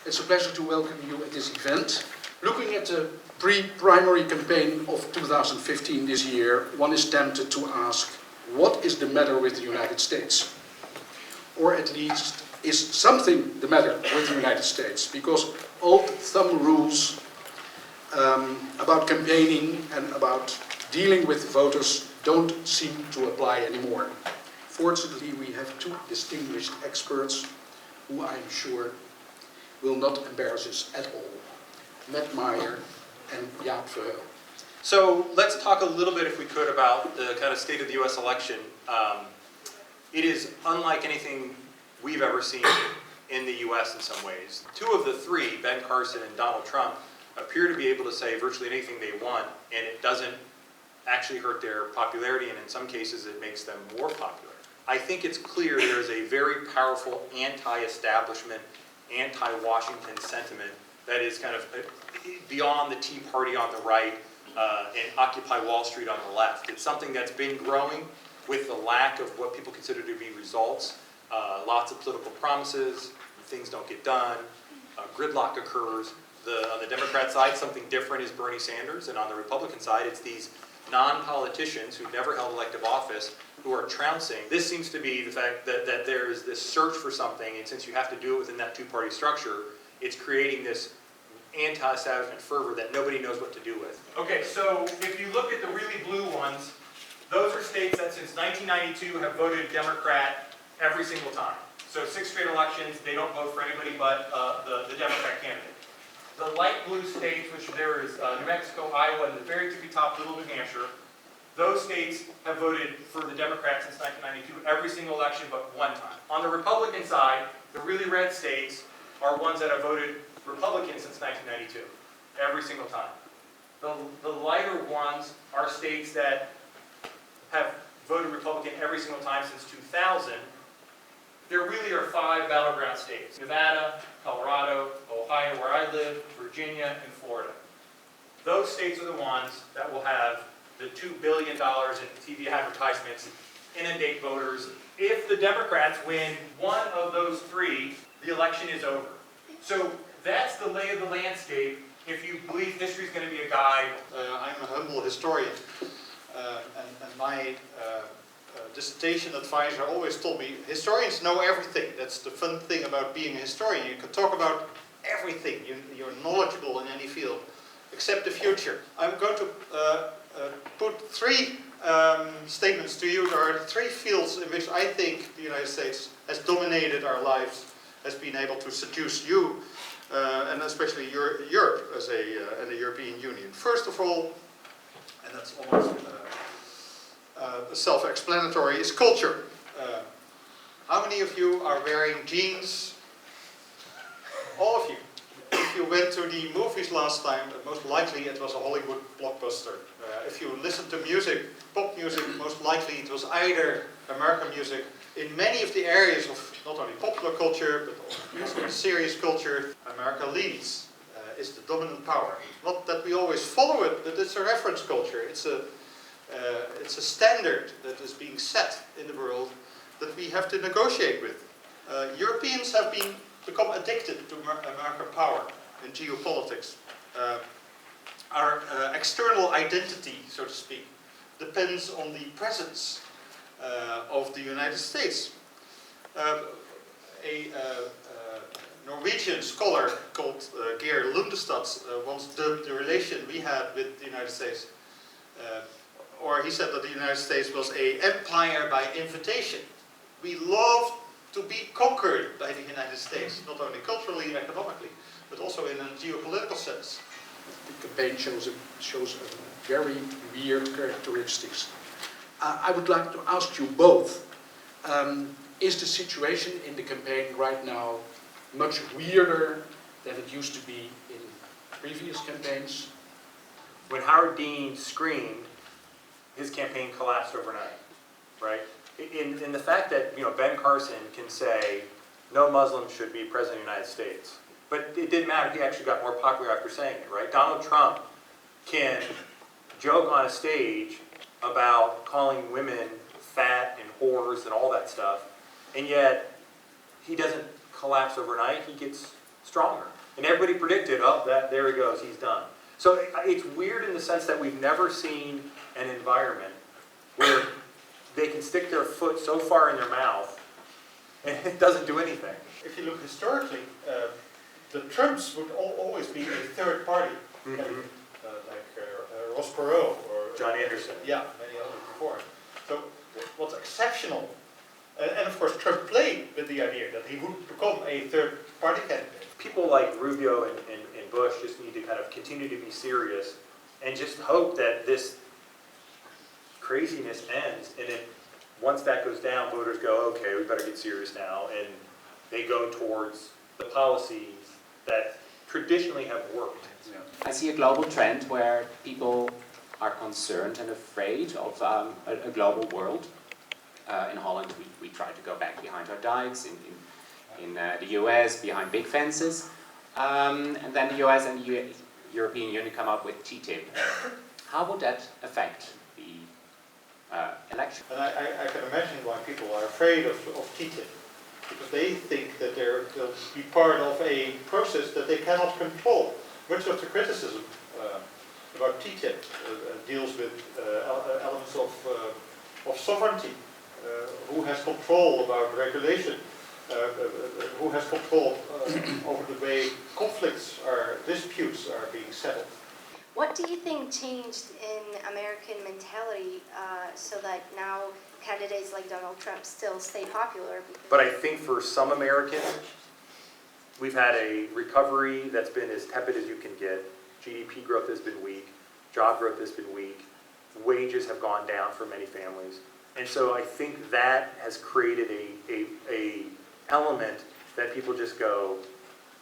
It's a pleasure to welcome you at this event. Looking at the pre-primary campaign of 2015 this year, one is tempted to ask, what is the matter with the United States? Or at least, is something the matter with the United States? Because old thumb rules about campaigning and about dealing with voters don't seem to apply anymore. Fortunately, we have two distinguished experts who I'm sure will not embarrass us at all. Matt Meyer and Jaap Verheul. So let's talk a little bit, if we could, about the kind of state of the US election. It is unlike anything we've ever seen in the US in some ways. Two of the three, Ben Carson and Donald Trump, appear to be able to say virtually anything they want, and it doesn't actually hurt their popularity, and in some cases it makes them more popular. I think it's clear there is a very powerful anti-establishment, anti-Washington sentiment that is kind of beyond the Tea Party on the right and Occupy Wall Street on the left. It's something that's been growing with the lack of what people consider to be results. Lots of political promises, things don't get done, gridlock occurs. On the Democrat side, something different is Bernie Sanders, and on the Republican side, it's these non-politicians who've never held elective office who are trouncing. This seems to be the fact that there is this search for something, and since you have to do it within that two-party structure, it's creating this anti-establishment fervor that nobody knows what to do with. Okay, so if you look at the really blue ones, those are states that since 1992 have voted Democrat every single time. So 6 straight elections, they don't vote for anybody but the Democrat candidate. The light blue states, which there is New Mexico, Iowa, and the very tippy top, little New Hampshire, those states have voted for the Democrats since 1992, every single election but one time. On the Republican side, the really red states are ones that have voted Republican since 1992, every single time. The lighter ones are states that have voted Republican every single time since 2000. There really are 5 battleground states: Nevada, Colorado, Ohio, where I live, Virginia, and Florida. Those states are the ones that will have the $2 billion in TV advertisements, inundate voters. If the Democrats win one of those 3, the election is over. So that's the lay of the landscape if you believe history is going to be a guide. I'm a humble historian, and my dissertation advisor always told me, historians know everything. That's the fun thing about being a historian. You can talk about everything. You're knowledgeable in any field, except the future. I'm going to put 3 statements to you. There are 3 fields in which I think the United States has dominated our lives, has been able to seduce you, and especially Europe as and the European Union. First of all, and that's almost self-explanatory, is culture. How many of you are wearing jeans? All of you. If you went to the movies last time, most likely it was a Hollywood blockbuster. If you listen to music, pop music, most likely it was either American music. In many of the areas of not only popular culture, but also serious culture, America leads, is the dominant power. Not that we always follow it, but it's a reference culture. It's a standard that is being set in the world that we have to negotiate with. Europeans have become addicted to American power in geopolitics. Our external identity, so to speak, depends on the presence of the United States. A Norwegian scholar called Geir Lundestad once dubbed the relation we had with the United States, or he said that the United States was an empire by invitation. We love to be conquered by the United States, not only culturally and economically, but also in a geopolitical sense. The campaign shows a very weird characteristics. I would like to ask you both, is the situation in the campaign right now much weirder than it used to be in previous campaigns? When Howard Dean screamed, his campaign collapsed overnight, right? In the fact that Ben Carson can say no Muslim should be president of the United States, but it didn't matter. He actually got more popular after saying it, right? Donald Trump can joke on a stage about calling women fat and whores and all that stuff, and yet he doesn't collapse overnight. He gets stronger. And everybody predicted, oh, there he goes, he's done. So it's weird in the sense that we've never seen an environment where they can stick their foot so far in their mouth and it doesn't do anything. If you look historically, the Trumps would always be a third party, like Ross Perot or John Anderson. Yeah, many others before. So what's exceptional, and of course Trump played with the idea that he would become a third party candidate. People like Rubio and Bush just need to kind of continue to be serious and just hope that this craziness ends. And then once that goes down, voters go, okay, we better get serious now. And they go towards the policies that traditionally have worked. I see a global trend where people are concerned and afraid of a global world. In Holland, we try to go back behind our dikes. In the US, behind big fences. And then the US and the European Union come up with TTIP. How would that affect the election? And I can imagine why people are afraid of TTIP. Because they think that they'll be part of a process that they cannot control. Much of the criticism about TTIP deals with elements of sovereignty. Who has control about regulation? Who has control over the way disputes are being settled? What do you think changed in American mentality so that now candidates like Donald Trump still stay popular? But I think for some Americans, we've had a recovery that's been as tepid as you can get. GDP growth has been weak. Job growth has been weak. Wages have gone down for many families. And so I think that has created a element that people just go,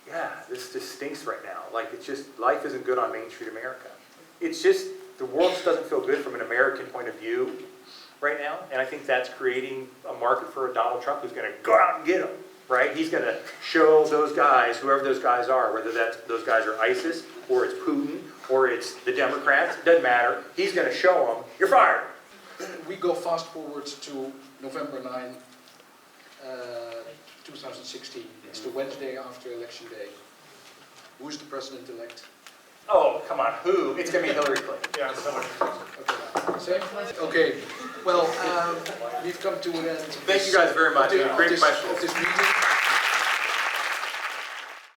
yeah, this just stinks right now. Like, it's just, life isn't good on Main Street America. It's just, the world just doesn't feel good from an American point of view right now. And I think that's creating a market for a Donald Trump who's going to go out and get them, right? He's going to show those guys, whoever those guys are, whether those guys are ISIS, or it's Putin, or it's the Democrats, it doesn't matter. He's going to show them, you're fired. We go fast forward to November 9, 2016. It's the Wednesday after Election Day. Who is the president-elect? Oh, come on, who? It's going to be Hillary Clinton. Yeah, so Okay, same? Okay, well, we've come to an end. Thank you guys very much. Great questions. Of this meeting.